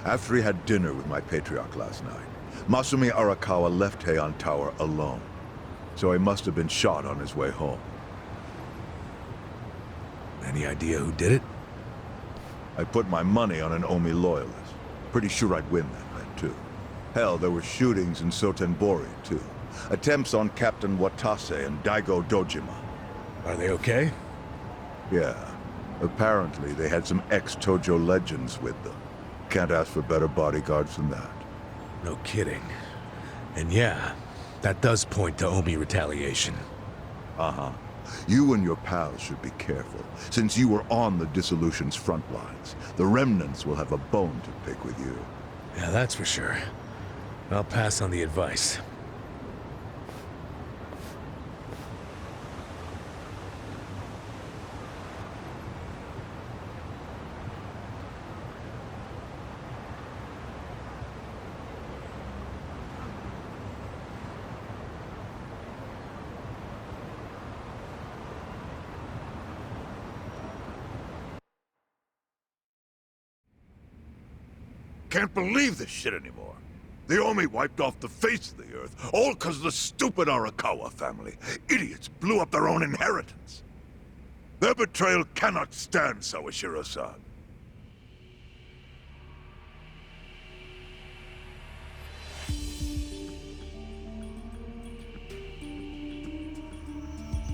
After he had dinner with my patriarch last night, Masumi Arakawa left Heian Tower alone. So he must have been shot on his way home. Any idea who did it? I put my money on an Omi loyalist. Pretty sure I'd win that bet, too. Hell, there were shootings in Sotenbori, too. Attempts on Captain Watase and Daigo Dojima. Are they okay? Yeah. Apparently, they had some ex-Tojo legends with them. Can't ask for better bodyguards than that. No kidding. And yeah, that does point to Omi retaliation. Uh-huh. You and your pals should be careful, since you were on the dissolution's front lines. The remnants will have a bone to pick with you. Yeah, that's for sure. I'll pass on the advice. Can't believe this shit anymore. The Omi wiped off the face of the earth, all because of the stupid Arakawa family. Idiots blew up their own inheritance. Their betrayal cannot stand, Sawashiro-san.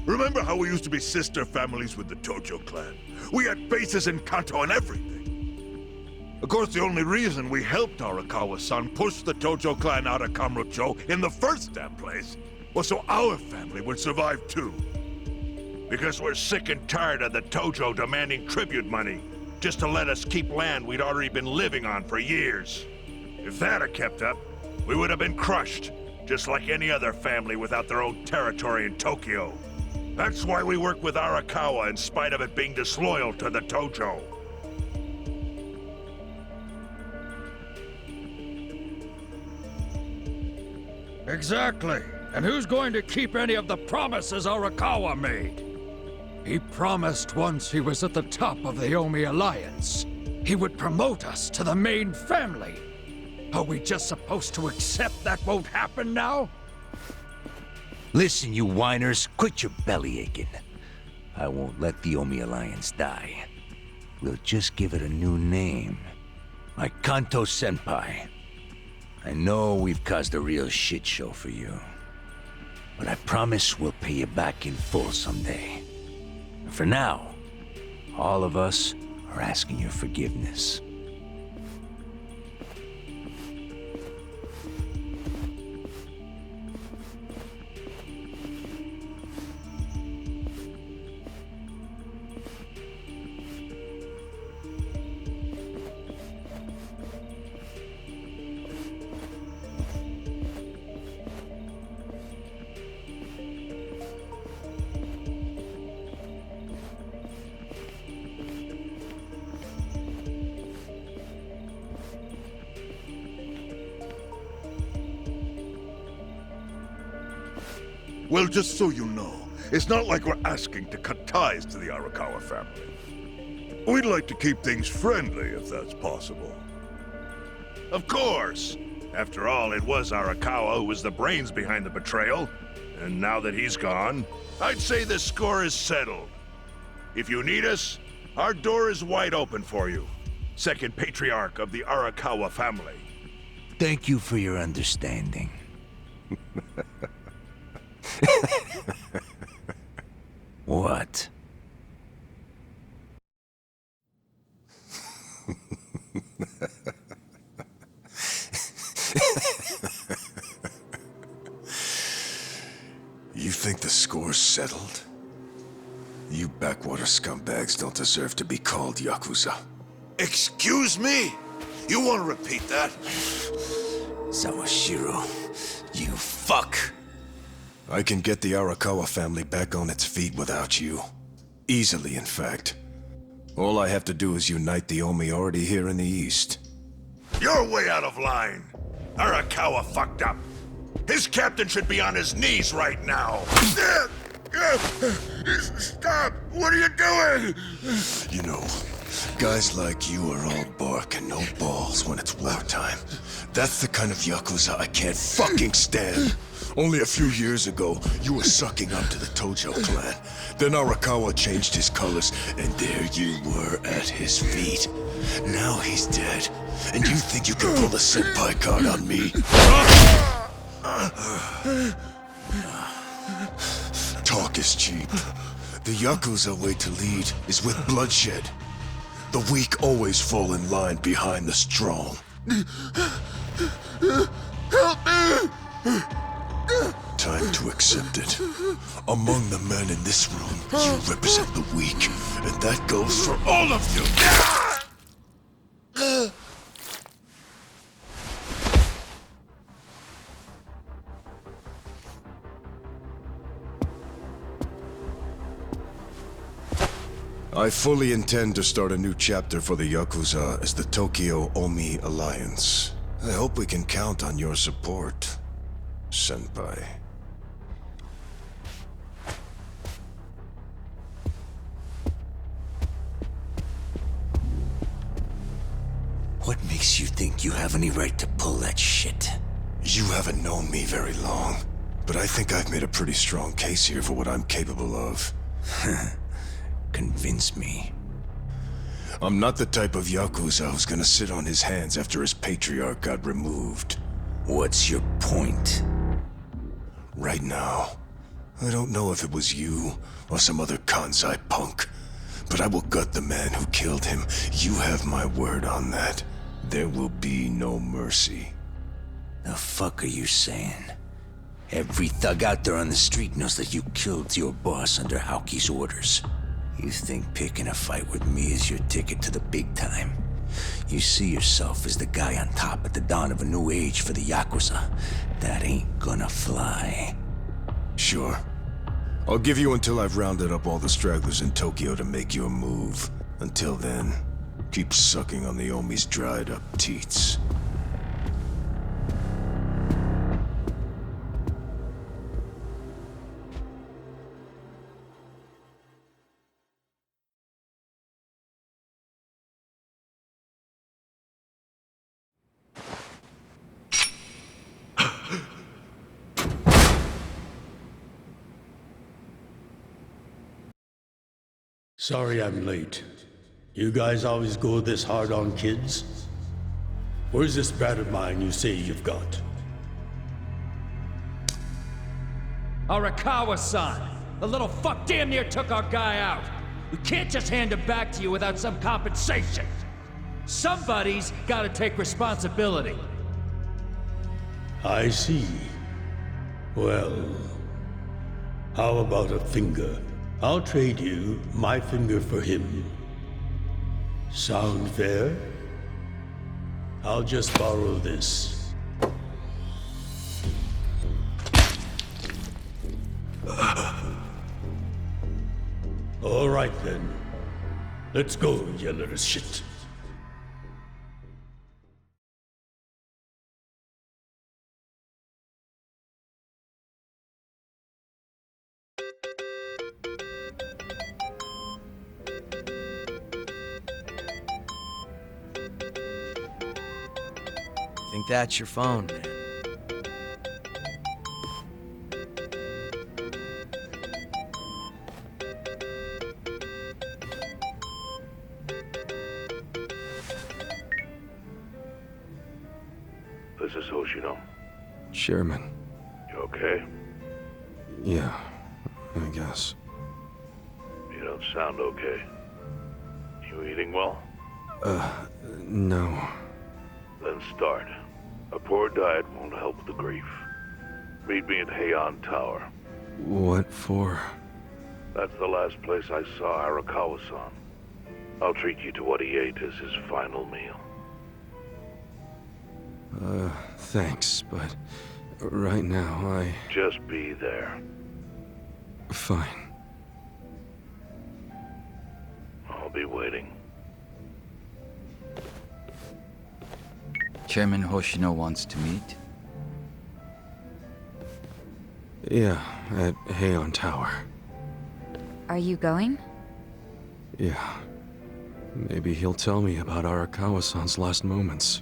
Remember how we used to be sister families with the Tojo clan? We had bases in Kanto and everything. Of course, the only reason we helped Arakawa-san push the Tojo clan out of Kamurocho in the first damn place was so our family would survive too. Because we're sick and tired of the Tojo demanding tribute money just to let us keep land we'd already been living on for years. If that had kept up, we would have been crushed, just like any other family without their own territory in Tokyo. That's why we work with Arakawa in spite of it being disloyal to the Tojo. Exactly. And who's going to keep any of the promises Arakawa made? He promised once he was at the top of the Omi Alliance, he would promote us to the main family. Are we just supposed to accept that won't happen now? Listen, you whiners, quit your belly aching. I won't let the Omi Alliance die. We'll just give it a new name. Like Kanto-senpai. I know we've caused a real shit show for you. But I promise we'll pay you back in full someday. And for now, all of us are asking your forgiveness. Well, just so you know, it's not like we're asking to cut ties to the Arakawa family. We'd like to keep things friendly, if that's possible. Of course! After all, it was Arakawa who was the brains behind the betrayal. And now that he's gone, I'd say the score is settled. If you need us, our door is wide open for you. Second patriarch of the Arakawa family. Thank you for your understanding. What? You think the score's settled? You backwater scumbags don't deserve to be called Yakuza. Excuse me? You want to repeat that? Sawashiro, you fuck! I can get the Arakawa family back on its feet without you. Easily, in fact. All I have to do is unite the Omi already here in the East. You're way out of line. Arakawa fucked up. His captain should be on his knees right now. Stop! What are you doing? You know, Guys like you are all bark and no balls when it's wartime. That's the kind of Yakuza I can't fucking stand. Only a few years ago, you were sucking up to the Tojo clan. Then Arakawa changed his colors, and there you were at his feet. Now he's dead, and you think you can pull the senpai card on me? Talk is cheap. The Yakuza way to lead is with bloodshed. The weak always fall in line behind the strong. Help me! Time to accept it. Among the men in this room, you represent the weak, and that goes for all of you! I fully intend to start a new chapter for the Yakuza as the Tokyo Omi Alliance. I hope we can count on your support, Senpai. What makes you think you have any right to pull that shit? You haven't known me very long, but I think I've made a pretty strong case here for what I'm capable of. Convince me. I'm not the type of Yakuza who's gonna sit on his hands after his patriarch got removed. What's your point? Right now, I don't know if it was you or some other Kansai punk, but I will gut the man who killed him. You have my word on that. There will be no mercy. The fuck are you saying? Every thug out there on the street knows that you killed your boss under Haoki's orders. You think picking a fight with me is your ticket to the big time? You see yourself as the guy on top at the dawn of a new age for the Yakuza. That ain't gonna fly. Sure. I'll give you until I've rounded up all the stragglers in Tokyo to make your move. Until then, keep sucking on the Omi's dried up teats. Sorry I'm late. You guys always go this hard on kids? Where's this brat of mine you say you've got? Arakawa-san! The little fuck damn near took our guy out! We can't just hand him back to you without some compensation! Somebody's gotta take responsibility! I see. Well, how about a finger? I'll trade you my finger for him. Sound fair? I'll just borrow this. All right then. Let's go, you little shit. Think that's your phone, man. This is Hoshino. Chairman. You okay? Yeah, I guess. You don't sound okay. You eating well? No. Then start. A poor diet won't help the grief. Meet me at Heian Tower. What for? That's the last place I saw Arakawa-san. I'll treat you to what he ate as his final meal. Thanks, but right now Just be there. Fine. I'll be waiting. Chairman Hoshino wants to meet. Yeah, at Heian Tower. Are you going? Yeah. Maybe he'll tell me about Arakawa-san's last moments.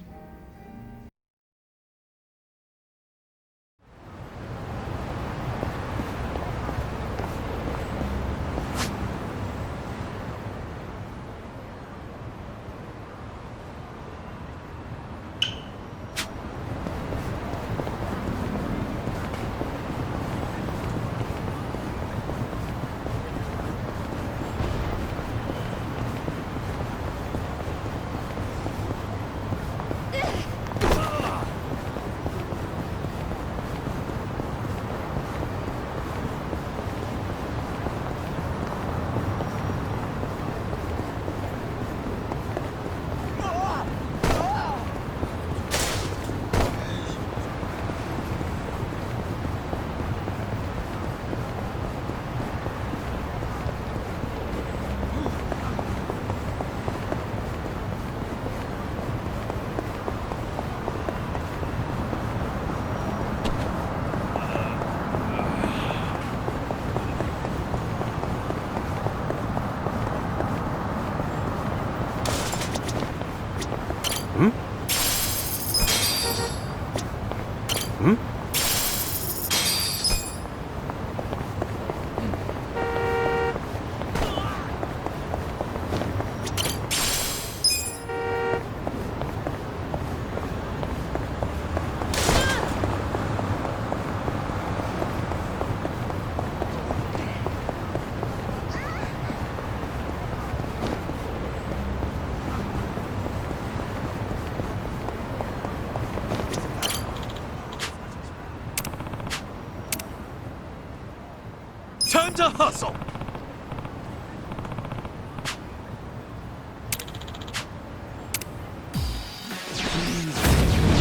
Time to hustle!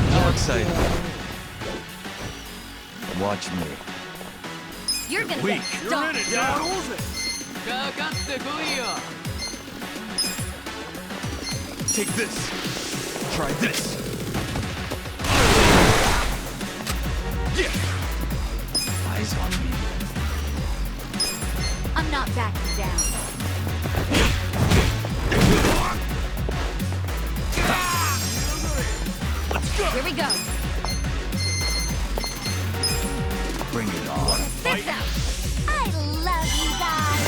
How exciting. Watch me. You're gonna Weak. get You're stomped. in it now! Take this. Try this. Yeah! Eyes on me. I'm not backing down. Let's go! Here we go. Bring it on. This out. I love you guys.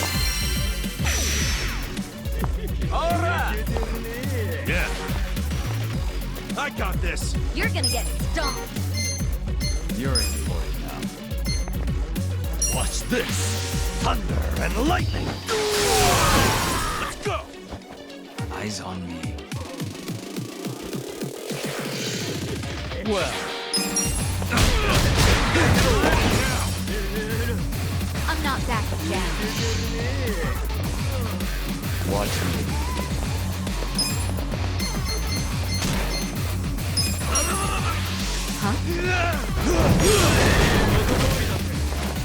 Alright! Yeah. I got this! You're gonna get stomped. You're in for it now. Watch this! Thunder and lightning! Let's go! Eyes on me. Well, I'm not backing down. watch me.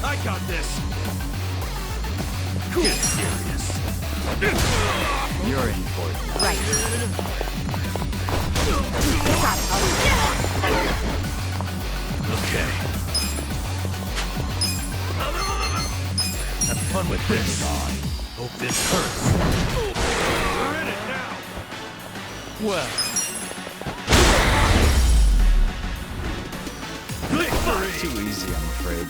I got this! Get serious! You're in for it now. Right. Okay. Have fun with this. Hope this hurts. We're in it now! Well, Victory! too easy, I'm afraid.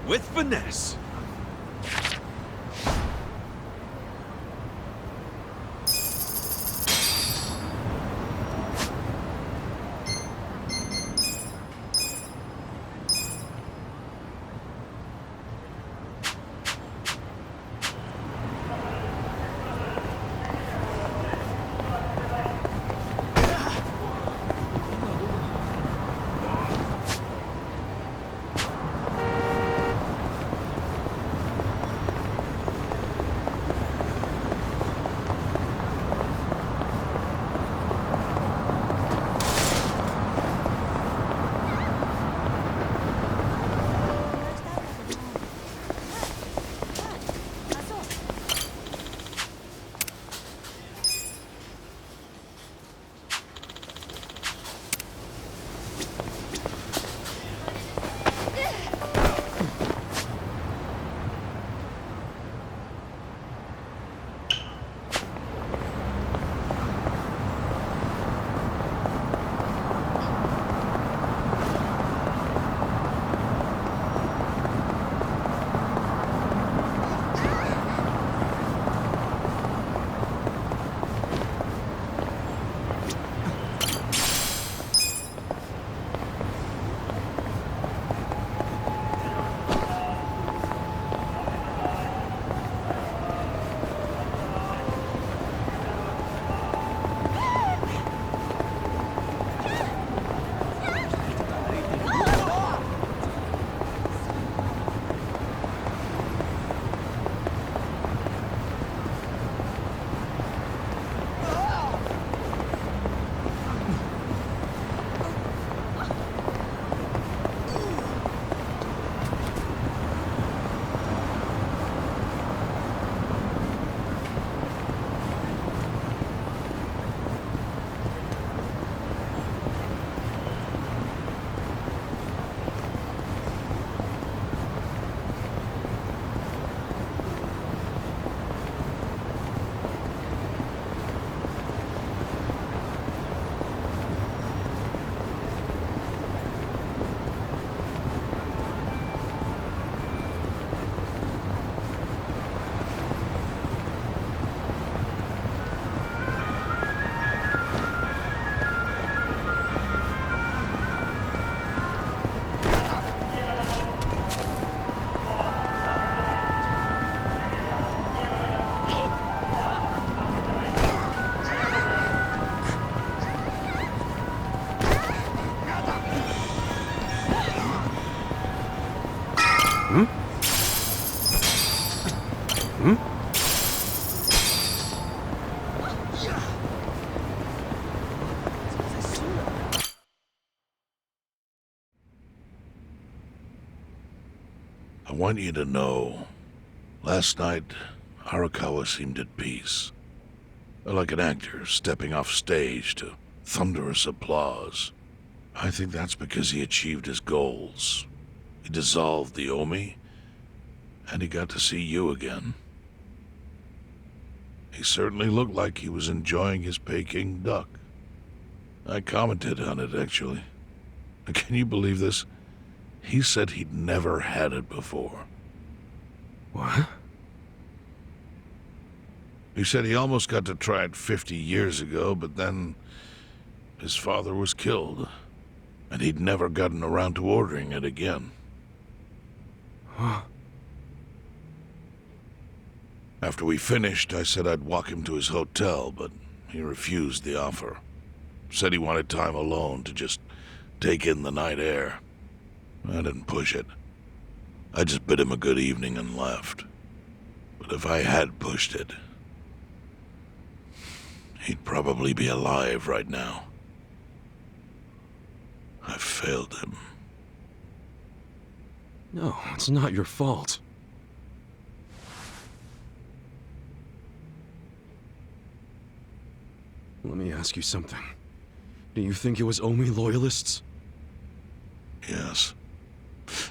With finesse. I want you to know, last night, Arakawa seemed at peace. Like an actor stepping off stage to thunderous applause. I think that's because he achieved his goals. He dissolved the Omi, and he got to see you again. He certainly looked like he was enjoying his Peking duck. I commented on it, actually. Can you believe this? He said he'd never had it before. What? He said he almost got to try it 50 years ago, but then his father was killed, and he'd never gotten around to ordering it again. Huh. After we finished, I said I'd walk him to his hotel, but he refused the offer. Said he wanted time alone to just take in the night air. I didn't push it. I just bid him a good evening and left. But if I had pushed it, he'd probably be alive right now. I failed him. No, it's not your fault. Let me ask you something. Do you think it was Omi loyalists? Yes.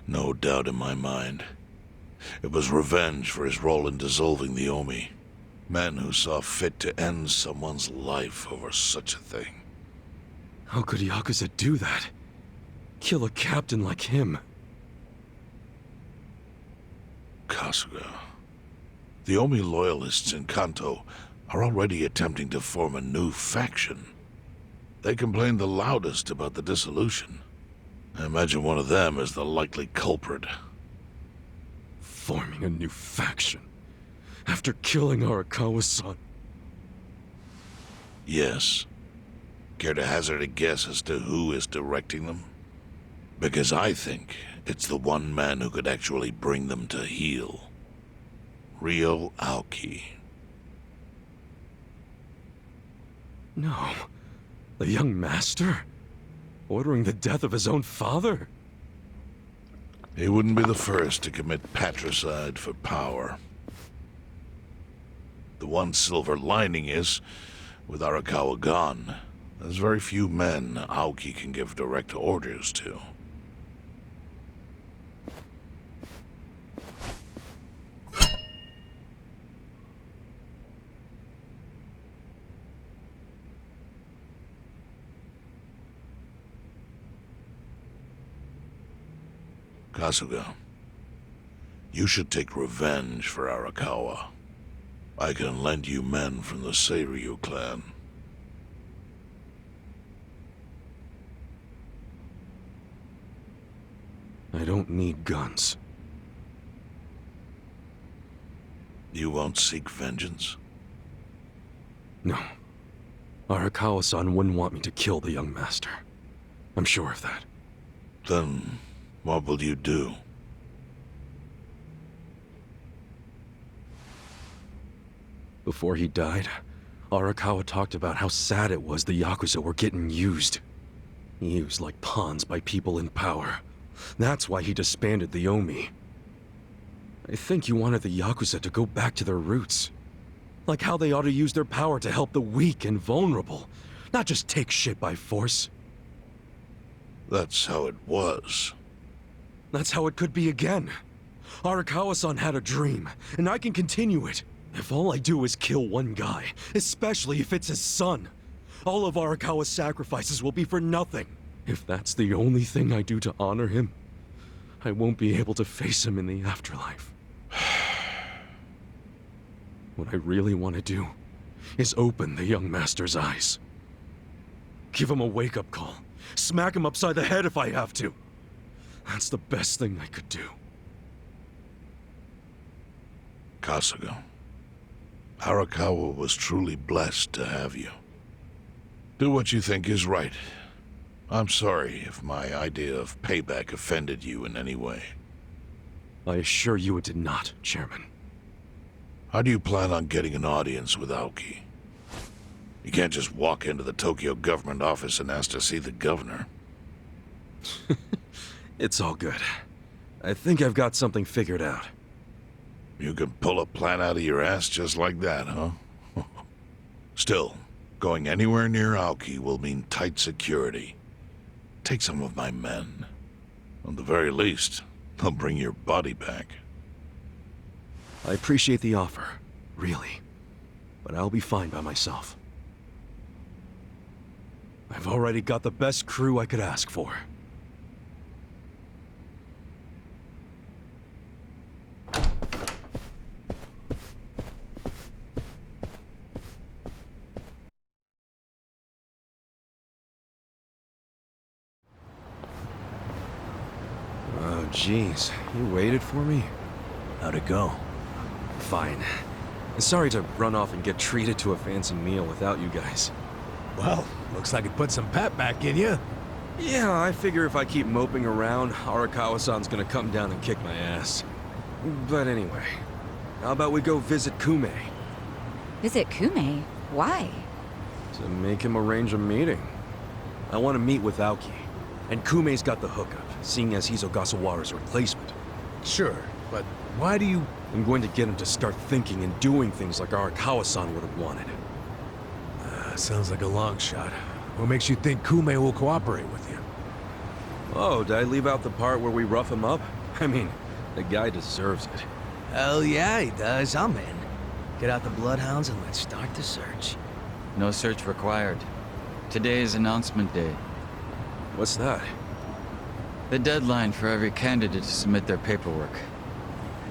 No doubt in my mind. It was revenge for his role in dissolving the Omi. Men who saw fit to end someone's life over such a thing. How could Yakuza do that? Kill a captain like him? Kasuga. The Omi loyalists in Kanto are already attempting to form a new faction. They complain the loudest about the dissolution. I imagine one of them is the likely culprit. Forming a new faction? After killing Arakawa-san? Yes. Care to hazard a guess as to who is directing them? Because I think it's the one man who could actually bring them to heel. Ryo Aoki. No. The young master? Ordering the death of his own father? He wouldn't be the first to commit patricide for power. The one silver lining is, with Arakawa gone, there's very few men Aoki can give direct orders to. Kasuga, you should take revenge for Arakawa. I can lend you men from the Seiryu clan. I don't need guns. You won't seek vengeance? No. Arakawa-san wouldn't want me to kill the young master. I'm sure of that. Then, what will you do? Before he died, Arakawa talked about how sad it was the Yakuza were getting used. Used like pawns by people in power. That's why he disbanded the Omi. I think he wanted the Yakuza to go back to their roots. Like how they ought to use their power to help the weak and vulnerable, not just take shit by force. That's how it was. That's how it could be again. Arakawa-san had a dream, and I can continue it. If all I do is kill one guy, especially if it's his son, all of Arakawa's sacrifices will be for nothing. If that's the only thing I do to honor him, I won't be able to face him in the afterlife. What I really want to do is open the young master's eyes. Give him a wake-up call. Smack him upside the head if I have to. That's the best thing I could do. Kasuga, Arakawa was truly blessed to have you. Do what you think is right. I'm sorry if my idea of payback offended you in any way. I assure you it did not, Chairman. How do you plan on getting an audience with Aoki? You can't just walk into the Tokyo government office and ask to see the governor. It's all good. I think I've got something figured out. You can pull a plan out of your ass just like that, huh? Still, going anywhere near Aoki will mean tight security. Take some of my men. At the very least, they'll bring your body back. I appreciate the offer, really. But I'll be fine by myself. I've already got the best crew I could ask for. Oh, jeez. You waited for me? How'd it go? Fine. Sorry to run off and get treated to a fancy meal without you guys. Well, looks like it put some pep back in you. Yeah, I figure if I keep moping around, Arakawa-san's gonna come down and kick my ass. But anyway, how about we go visit Kume? Visit Kume? Why? To make him arrange a meeting. I want to meet with Aoki. And Kume's got the hookup, seeing as he's Ogasawara's replacement. Sure, but why do you... I'm going to get him to start thinking and doing things like Arakawa-san would have wanted. Sounds like a long shot. What makes you think Kume will cooperate with you? Oh, did I leave out the part where we rough him up? I mean, the guy deserves it. Hell yeah, he does. I'm in. Get out the bloodhounds and let's start the search. No search required. Today is announcement day. What's that? The deadline for every candidate to submit their paperwork.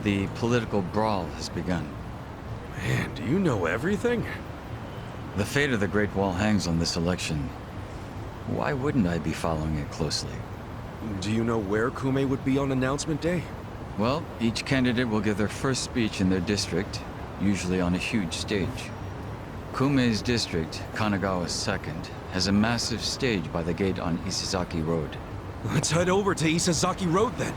The political brawl has begun. Man, do you know everything? The fate of the Great Wall hangs on this election. Why wouldn't I be following it closely? Do you know where Kume would be on announcement day? Well, each candidate will give their first speech in their district, usually on a huge stage. Kume's district, Kanagawa's second, has a massive stage by the gate on Isizaki Road. Let's head over to Isazaki Road then.